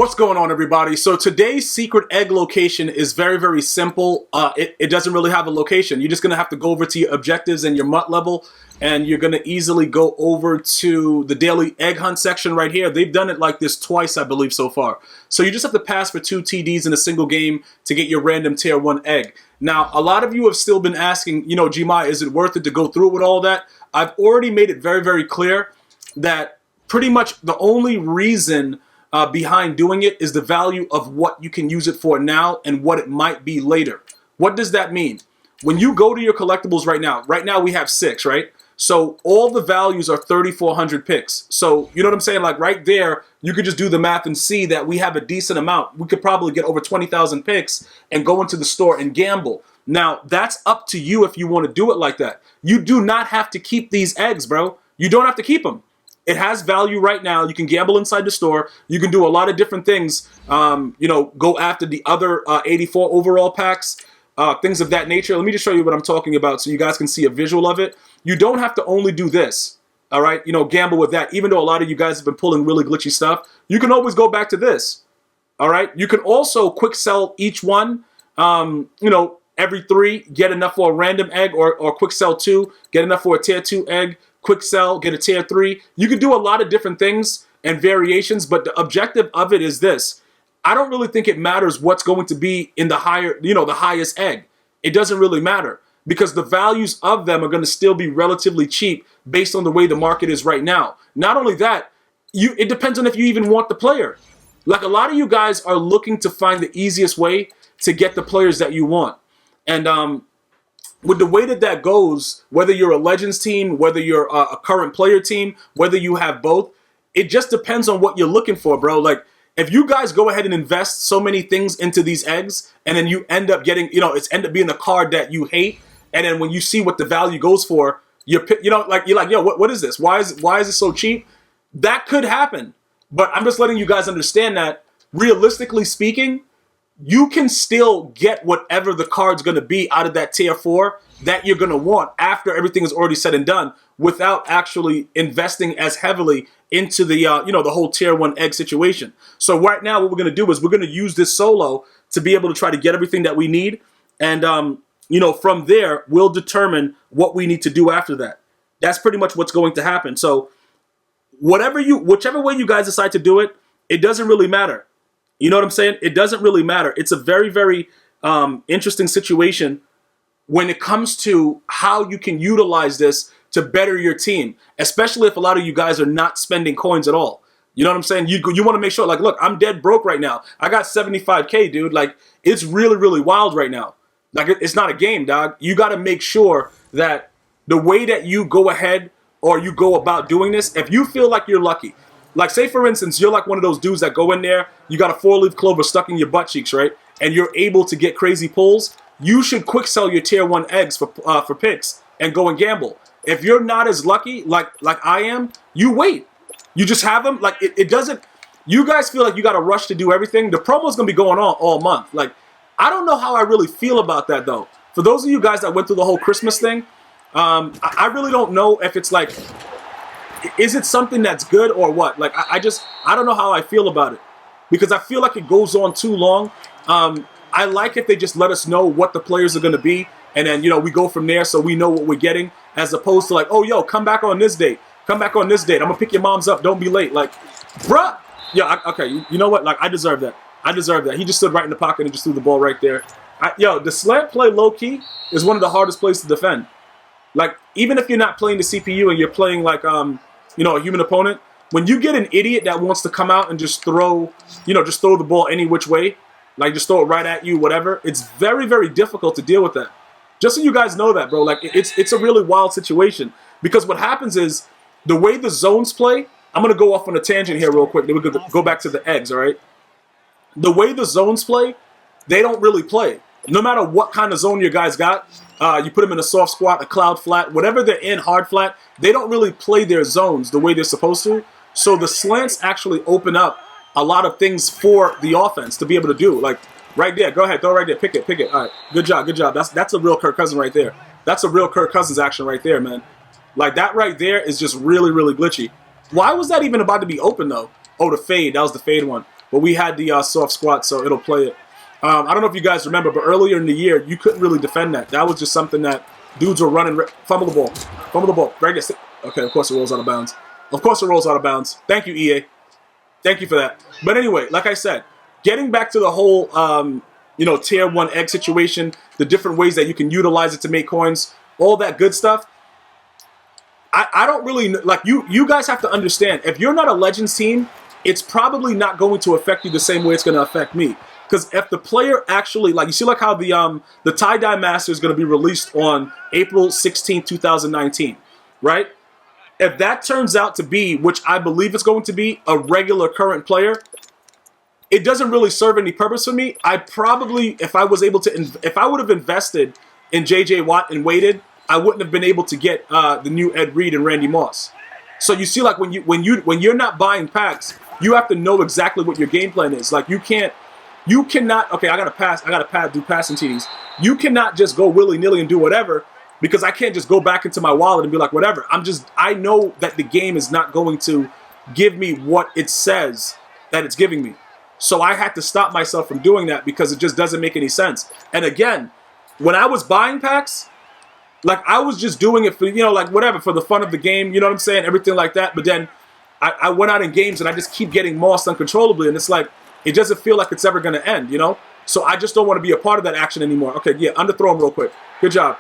What's going on, everybody? So today's secret egg location is very simple. It doesn't really have a location. You're just going to have to go over to your objectives and your MUT level, and you're going to easily go over to the daily egg hunt section right here. They've done it like this twice, I believe, so far. So you just have to pass for 2 TDs in a single game to get your random tier 1 egg. Now, a lot of you have still been asking, you know, Gmi, is it worth it to go through with all that? I've already made it very clear that pretty much the only reason behind doing it is the value of what you can use it for now and what it might be later. What does that mean? When you go to your collectibles right now we have 6, right? So all the values are 3,400 picks. So you know what I'm saying? Like right there, you could just do the math and see that we have a decent amount. We could probably get over 20,000 picks and go into the store and gamble. Now, that's up to you if you want to do it like that. You do not have to keep these eggs, bro. You don't have to keep them. It has value right now. You can gamble inside the store. You can do a lot of different things. You know, go after the other 84 overall packs, things of that nature. Let me just show you what I'm talking about so you guys can see a visual of it. You don't have to only do this, all right? You know, gamble with that. Even though a lot of you guys have been pulling really glitchy stuff, you can always go back to this, all right? You can also quick sell each one, you know, every 3, get enough for a random egg, or quick sell 2, get enough for a tier 2 egg. Quick sell, get a tier 3. You can do a lot of different things and variations, but the objective of it is this. I don't really think it matters what's going to be in the higher, you know, the highest egg. It doesn't really matter because the values of them are going to still be relatively cheap based on the way the market is right now. Not only that, it depends on if you even want the player. Like a lot of you guys are looking to find the easiest way to get the players that you want. And with the way that goes, whether you're a Legends team, whether you're a current player team, whether you have both, it just depends on what you're looking for, bro. Like, if you guys go ahead and invest so many things into these eggs, and then you end up getting, you know, it's end up being a card that you hate, and then when you see what the value goes for, you're like, yo, what is this? Why is it so cheap? That could happen, but I'm just letting you guys understand that, realistically speaking, you can still get whatever the card's going to be out of that tier 4 that you're going to want after everything is already said and done without actually investing as heavily into the, you know, the whole tier 1 egg situation. So right now what we're going to do is we're going to use this solo to be able to try to get everything that we need. And, you know, from there, we'll determine what we need to do after that. That's pretty much what's going to happen. So whichever way you guys decide to do it, it doesn't really matter. You know what I'm saying? It doesn't really matter. It's a very interesting situation when it comes to how you can utilize this to better your team, especially if a lot of you guys are not spending coins at all. You know what I'm saying? You want to make sure, like, look, I'm dead broke right now. I got 75K, dude. Like, it's really wild right now. Like, it's not a game, dog. You got to make sure that the way that you go ahead or you go about doing this, if you feel like you're lucky, like, say, for instance, you're like one of those dudes that go in there, you got a 4-leaf clover stuck in your butt cheeks, right? And you're able to get crazy pulls. You should quick sell your tier 1 eggs for picks and go and gamble. If you're not as lucky, like I am, you wait. You just have them. Like, it doesn't, you guys feel like you got to rush to do everything. The promo's going to be going on all month. Like, I don't know how I really feel about that, though. For those of you guys that went through the whole Christmas thing, I really don't know if it's like, is it something that's good or what? Like, I don't know how I feel about it because I feel like it goes on too long. I like if they just let us know what the players are going to be, and then, you know, we go from there so we know what we're getting, as opposed to like, oh, yo, come back on this date. Come back on this date. I'm going to pick your moms up. Don't be late. Like, bruh. Yeah, okay, you know what? Like, I deserve that. I deserve that. He just stood right in the pocket and just threw the ball right there. Yo, the slant play low-key is one of the hardest plays to defend. Like, even if you're not playing the CPU and you're playing like, you know, a human opponent, when you get an idiot that wants to come out and just throw, you know, just throw the ball any which way, like just throw it right at you, whatever, it's very difficult to deal with that. Just so you guys know that, bro, like it's a really wild situation because what happens is the way the zones play, I'm going to go off on a tangent here real quick, then we're going to go back to the eggs, all right? The way the zones play, they don't really play. No matter what kind of zone your guys got, you put them in a soft squat, a cloud flat, whatever they're in, hard flat, they don't really play their zones the way they're supposed to. So the slants actually open up a lot of things for the offense to be able to do. Like, right there, go ahead, throw right there, pick it. All right, good job. That's a real Kirk Cousins right there. That's a real Kirk Cousins action right there, man. Like, that right there is just really glitchy. Why was that even about to be open, though? Oh, the fade. That was the fade one. but we had the soft squat, so it'll play it. I don't know if you guys remember, but earlier in the year, you couldn't really defend that. That was just something that dudes were running. Fumble the ball. Fumble the ball. Right there. Okay, of course it rolls out of bounds. Of course it rolls out of bounds. Thank you, EA. Thank you for that. But anyway, like I said, getting back to the whole, tier 1 egg situation, the different ways that you can utilize it to make coins, all that good stuff. I don't really, like, you guys have to understand, if you're not a Legends team, it's probably not going to affect you the same way it's going to affect me. Because if the player actually, like, you see like how the tie-dye master is going to be released on April 16, 2019, right? If that turns out to be, which I believe it's going to be, a regular current player, it doesn't really serve any purpose for me. I probably, if I was able to, if I would have invested in J.J. Watt and waited, I wouldn't have been able to get the new Ed Reed and Randy Moss. So you see, like, when you're not buying packs, you have to know exactly what your game plan is. Like, you cannot, okay, I got to do passing TDs. You cannot just go willy-nilly and do whatever, because I can't just go back into my wallet and be like, whatever. I know that the game is not going to give me what it says that it's giving me. So I had to stop myself from doing that because it just doesn't make any sense. And again, when I was buying packs, like, I was just doing it for, like, whatever, for the fun of the game, you know what I'm saying? Everything like that. But then I went out in games and I just keep getting mossed uncontrollably. And it's like, it doesn't feel like it's ever going to end, So I just don't want to be a part of that action anymore. Okay, yeah, underthrow him real quick. Good job.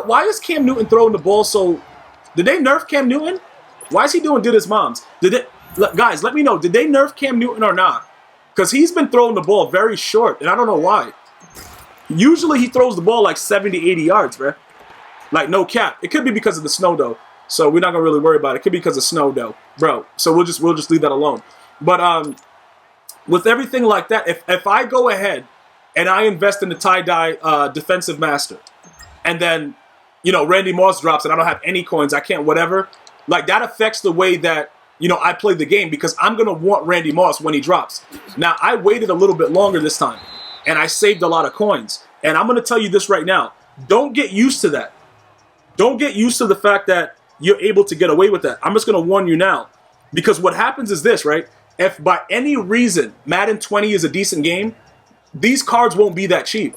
Why is Cam Newton throwing the ball so... Did they nerf Cam Newton? Why is he doing did his mom's? Guys, let me know. Did they nerf Cam Newton or not? Because he's been throwing the ball very short, and I don't know why. Usually he throws the ball like 70, 80 yards, bro. Like, no cap. It could be because of the snow, though. So we're not going to really worry about it. It could be because of snow, though, bro. So we'll just leave that alone. But with everything like that, if I go ahead and I invest in the tie-dye defensive master, and then, Randy Moss drops and I don't have any coins, I can't whatever, like, that affects the way that, I play the game, because I'm going to want Randy Moss when he drops. Now, I waited a little bit longer this time, and I saved a lot of coins. And I'm going to tell you this right now. Don't get used to that. Don't get used to the fact that you're able to get away with that. I'm just going to warn you now. Because what happens is this, right? If by any reason Madden 20 is a decent game, these cards won't be that cheap.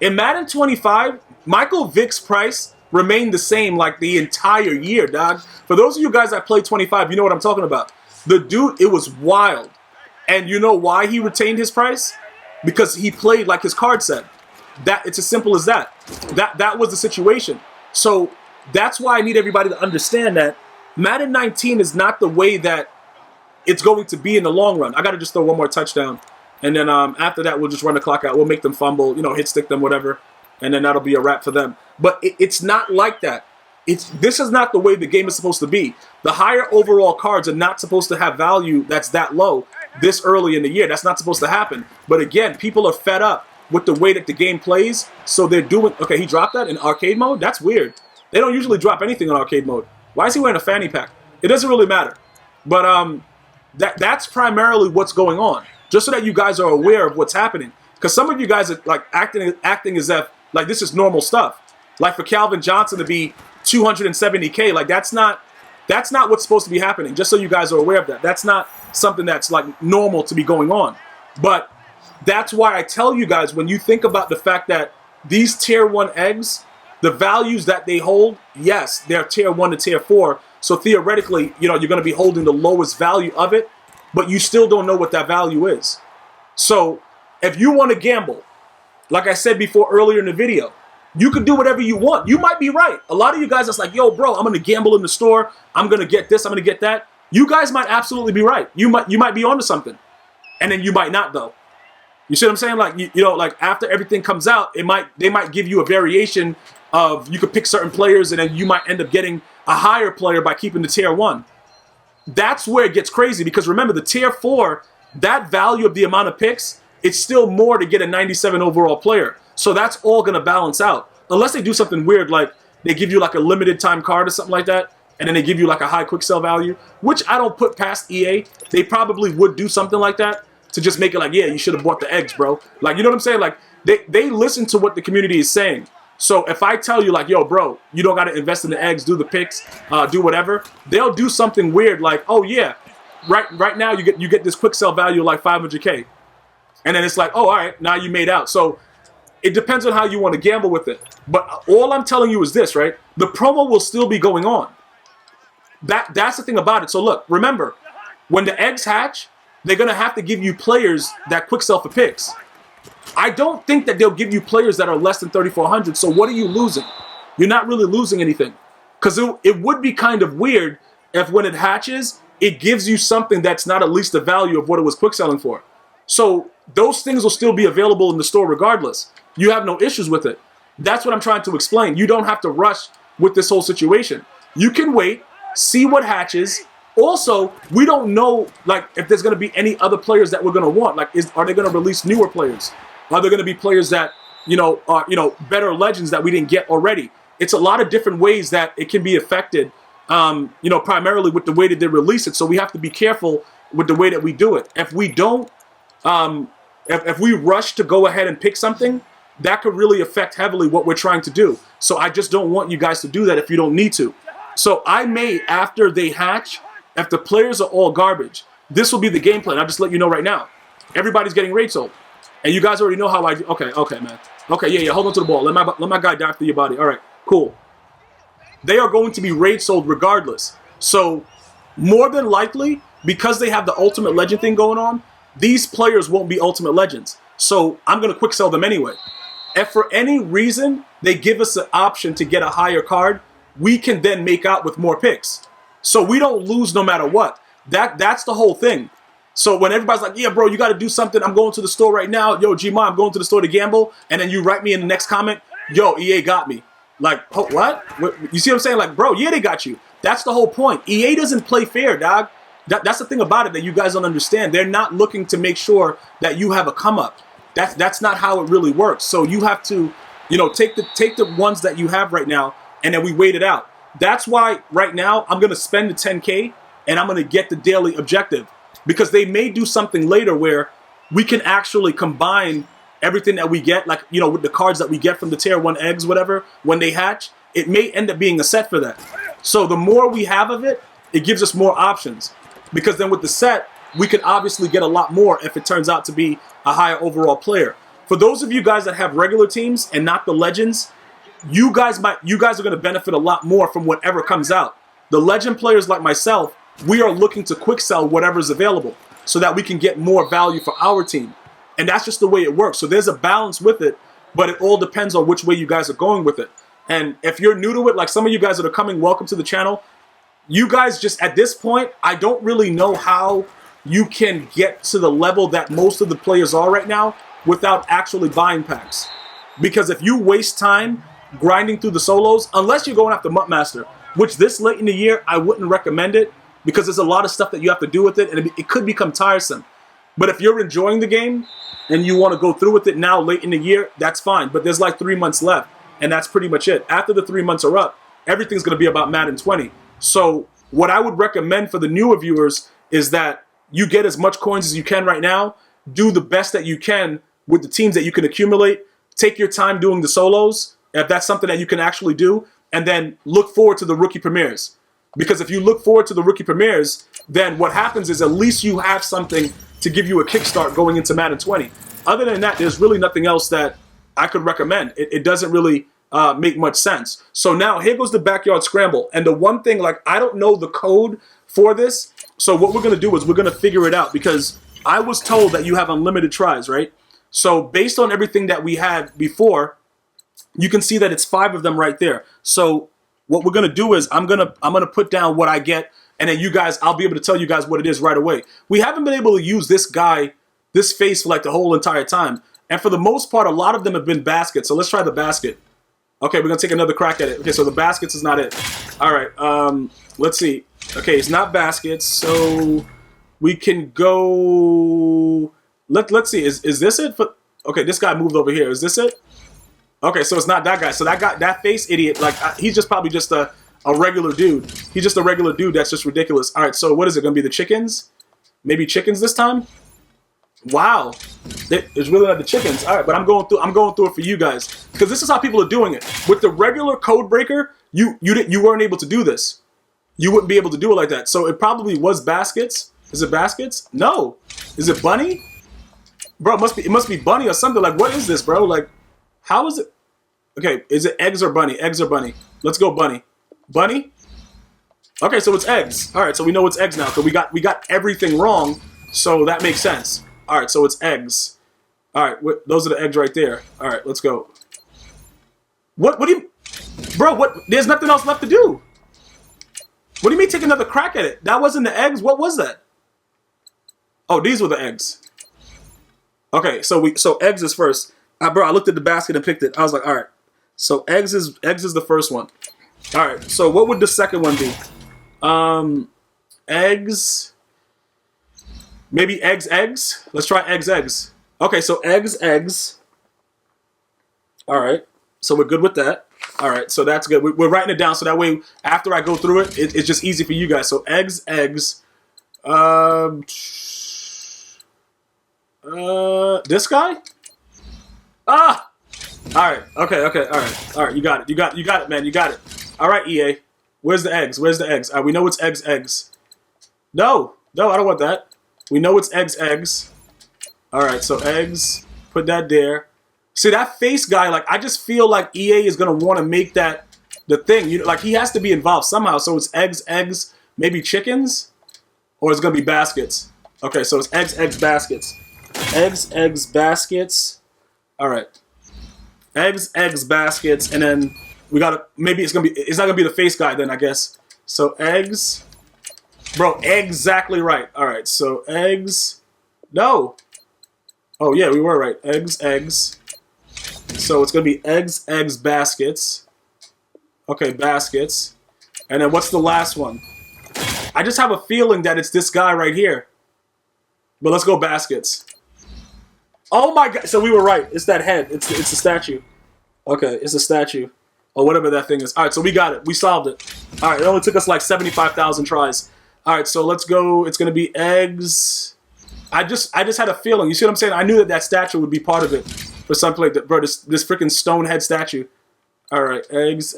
In Madden 25, Michael Vick's price remained the same like the entire year, dog. For those of you guys that play 25, you know what I'm talking about. The dude, it was wild. And you know why he retained his price? Because he played like his card said. It's as simple as that. That was the situation. So that's why I need everybody to understand that Madden 19 is not the way that it's going to be in the long run. I got to just throw one more touchdown. And then after that, we'll just run the clock out. We'll make them fumble, hit stick them, whatever. And then that'll be a wrap for them. But it's not like that. This is not the way the game is supposed to be. The higher overall cards are not supposed to have value that's that low this early in the year. That's not supposed to happen. But again, people are fed up with the way that the game plays. So they're doing... Okay, he dropped that in arcade mode? That's weird. They don't usually drop anything in arcade mode. Why is he wearing a fanny pack? It doesn't really matter. But that's primarily what's going on. Just so that you guys are aware of what's happening. Because some of you guys are like acting as if like this is normal stuff. Like for Calvin Johnson to be 270K, like that's not what's supposed to be happening. Just so you guys are aware of that. That's not something that's like normal to be going on. But that's why I tell you guys, when you think about the fact that these tier 1 eggs, the values that they hold, yes, they're tier 1 to tier 4. So theoretically, you're going to be holding the lowest value of it, but you still don't know what that value is. So if you want to gamble, like I said before earlier in the video, you can do whatever you want. You might be right. A lot of you guys that's like, yo, bro, I'm going to gamble in the store. I'm going to get this. I'm going to get that. You guys might absolutely be right. You might be onto something. And then you might not, though. You see what I'm saying? Like, like after everything comes out, they might give you a variation of you could pick certain players and then you might end up getting a higher player by keeping the tier 1. That's where it gets crazy because remember the tier 4, that value of the amount of picks, it's still more to get a 97 overall player. So that's all going to balance out. Unless they do something weird like they give you like a limited time card or something like that and then they give you like a high quick sell value, which I don't put past EA. They probably would do something like that to just make it like, yeah, you should have bought the eggs, bro. Like, you know what I'm saying? Like they listen to what the community is saying. So if I tell you like, yo, bro, you don't got to invest in the eggs, do the picks, do whatever, they'll do something weird like, oh, yeah, right now you get this quick sell value like 500K, and then it's like, oh, all right, now you made out. So it depends on how you want to gamble with it. But all I'm telling you is this, right? The promo will still be going on. That's the thing about it. So look, remember, when the eggs hatch, they're gonna have to give you players that quick sell for picks. I don't think that they'll give you players that are less than 3,400. So what are you losing? You're not really losing anything, because it would be kind of weird if when it hatches, it gives you something that's not at least the value of what it was quick selling for. So those things will still be available in the store regardless. You have no issues with it. That's what I'm trying to explain. You don't have to rush with this whole situation. You can wait, see what hatches. Also, we don't know like if there's going to be any other players that we're going to want. Like, are they going to release newer players? Are there going to be players that are better legends that we didn't get already? It's a lot of different ways that it can be affected. Primarily with the way that they release it. So we have to be careful with the way that we do it. If we don't, if we rush to go ahead and pick something, that could really affect heavily what we're trying to do. So I just don't want you guys to do that if you don't need to. So I may, after they hatch, if the players are all garbage, this will be the game plan. I'll just let you know right now. Everybody's getting raid sold. And you guys already know how I do. Okay, man. Okay, yeah, hold on to the ball. Let my guy dive through your body. All right, cool. They are going to be raid sold regardless. So more than likely, because they have the ultimate legend thing going on, these players won't be ultimate legends. So I'm going to quick sell them anyway. If for any reason they give us an option to get a higher card, we can then make out with more picks. So we don't lose no matter what. That's the whole thing. So when everybody's like, yeah, bro, you got to do something. I'm going to the store right now. Yo, Gma, I'm going to the store to gamble. And then you write me in the next comment, yo, EA got me. Like, oh, what? You see what I'm saying? Like, bro, yeah, they got you. That's the whole point. EA doesn't play fair, dog. That's the thing about it that you guys don't understand. They're not looking to make sure that you have a come up. That's not how it really works. So you have to, take the ones that you have right now, and then we wait it out. That's why right now I'm going to spend the 10K and I'm going to get the daily objective, because they may do something later where we can actually combine everything that we get, like, with the cards that we get from the tier 1 eggs, whatever, when they hatch, it may end up being a set for that. So the more we have of it, it gives us more options, because then with the set, we can obviously get a lot more if it turns out to be a higher overall player. For those of you guys that have regular teams and not the legends, you guys are going to benefit a lot more from whatever comes out. The legend players like myself, we are looking to quick sell whatever's available so that we can get more value for our team. And that's just the way it works. So there's a balance with it, but it all depends on which way you guys are going with it. And if you're new to it, like some of you guys that are coming, welcome to the channel. You guys just, at this point, I don't really know how you can get to the level that most of the players are right now without actually buying packs. Because if you waste time grinding through the solos, unless you're going after Muttmaster, which this late in the year, I wouldn't recommend it, because there's a lot of stuff that you have to do with it, and it could become tiresome. But if you're enjoying the game and you want to go through with it now late in the year, that's fine. But there's like 3 months left, and that's pretty much it. After the 3 months are up, everything's going to be about Madden 20. So what I would recommend for the newer viewers is that you get as much coins as you can right now, do the best that you can with the teams that you can accumulate, take your time doing the solos, if that's something that you can actually do, and then look forward to the rookie premieres. Because if you look forward to the rookie premieres, then what happens is at least you have something to give you a kickstart going into Madden 20. Other than that, there's really nothing else that I could recommend. It doesn't really make much sense. So now here goes the backyard scramble. And the one thing, like, I don't know the code for this. So what we're going to do is we're going to figure it out, because I was told that you have unlimited tries, right? So based on everything that we had before, you can see that it's 5 of them right there. So what we're going to do is I'm going to put down what I get, and then you guys, I'll be able to tell you guys what it is right away. We haven't been able to use this guy, this face, for like the whole entire time. And for the most part, a lot of them have been baskets. So let's try the basket. Okay, we're going to take another crack at it. Okay, so the baskets is not it. All right, let's see. Okay, it's not baskets, so we can go... Let's see, is this it? Okay, this guy moved over here. Is this it? Okay, so it's not that guy. So that face idiot, like, he's just probably just a regular dude. He's just a regular dude that's just ridiculous. All right, so what is it going to be? The chickens? Maybe chickens this time? Wow, it's really not the chickens. All right, but I'm going through it for you guys, because this is how people are doing it. With the regular code breaker, you weren't able to do this. You wouldn't be able to do it like that. So it probably was baskets. Is it baskets? No. Is it bunny? Bro, it must be bunny or something. Like, what is this, bro? Like, how is it? Okay, is it eggs or bunny? Eggs or bunny? Let's go bunny. Bunny? Okay, so it's eggs. All right, so we know it's eggs now. So we got everything wrong, so that makes sense. All right, so it's eggs. All right, those are the eggs right there. All right, let's go. What do you... Bro, what? There's nothing else left to do. What do you mean take another crack at it? That wasn't the eggs? What was that? Oh, these were the eggs. Okay, so eggs is first. Bro, I looked at the basket and picked it. I was like, all right. So eggs is the first one. All right, so what would the second one be? Eggs. Maybe eggs. Let's try eggs. Okay, so eggs. All right, so we're good with that. All right, so that's good. We're writing it down so that way after I go through it, it's just easy for you guys. So eggs. This guy? Ah! All right, okay, all right. You got it, man. You got it. All right, EA. Where's the eggs? We know it's eggs. No, I don't want that. We know it's eggs. All right, so eggs. Put that there. See, that face guy, like, I just feel like EA is going to want to make that the thing. You know, like, he has to be involved somehow. So it's eggs, maybe chickens? Or it's going to be baskets? Okay, so it's eggs, baskets. Eggs, baskets. All right. Eggs, baskets. And then we got to, maybe it's not going to be the face guy then, I guess. So eggs. Bro, exactly right. All right, so eggs. No. Oh, yeah, we were right. Eggs. So it's going to be eggs, baskets. Okay, baskets. And then what's the last one? I just have a feeling that it's this guy right here. But let's go baskets. Oh my god. So we were right. It's that head. It's a statue. Okay, it's a statue. Or whatever that thing is. All right, so we got it. We solved it. All right, it only took us like 75,000 tries. All right, so let's go. It's going to be eggs. I just had a feeling. You see what I'm saying? I knew that statue would be part of it. Or something like that. Bro, this freaking stone head statue. All right, eggs.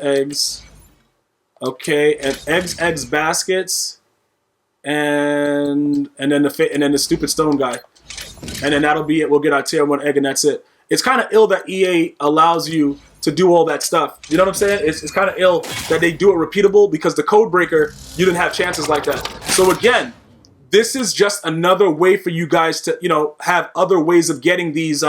Okay, and eggs, baskets. And then the stupid stone guy. And then that'll be it. We'll get our tier 1 egg and that's it. It's kind of ill that EA allows you to do all that stuff. You know what I'm saying? It's kind of ill that they do it repeatable because the code breaker, you didn't have chances like that. So again, this is just another way for you guys to, you know, have other ways of getting these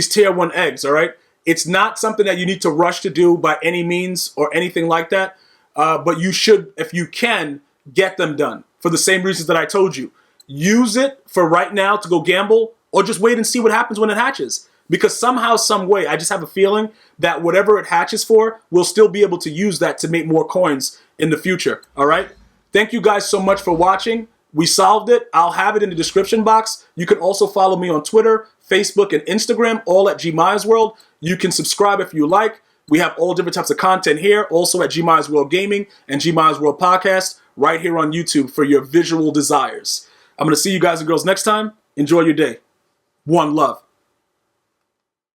tier 1 eggs, all right? It's not something that you need to rush to do by any means or anything like that, but you should, if you can, get them done for the same reasons that I told you. Use it for right now to go gamble or just wait and see what happens when it hatches. Because somehow, some way, I just have a feeling that whatever it hatches for, we'll still be able to use that to make more coins in the future, all right? Thank you guys so much for watching. We solved it. I'll have it in the description box. You can also follow me on Twitter, Facebook, and Instagram, all at GmiasWorld. You can subscribe if you like. We have all different types of content here, also at GmiasWorld Gaming and GmiasWorld Podcast, right here on YouTube for your visual desires. I'm going to see you guys and girls next time. Enjoy your day. One love.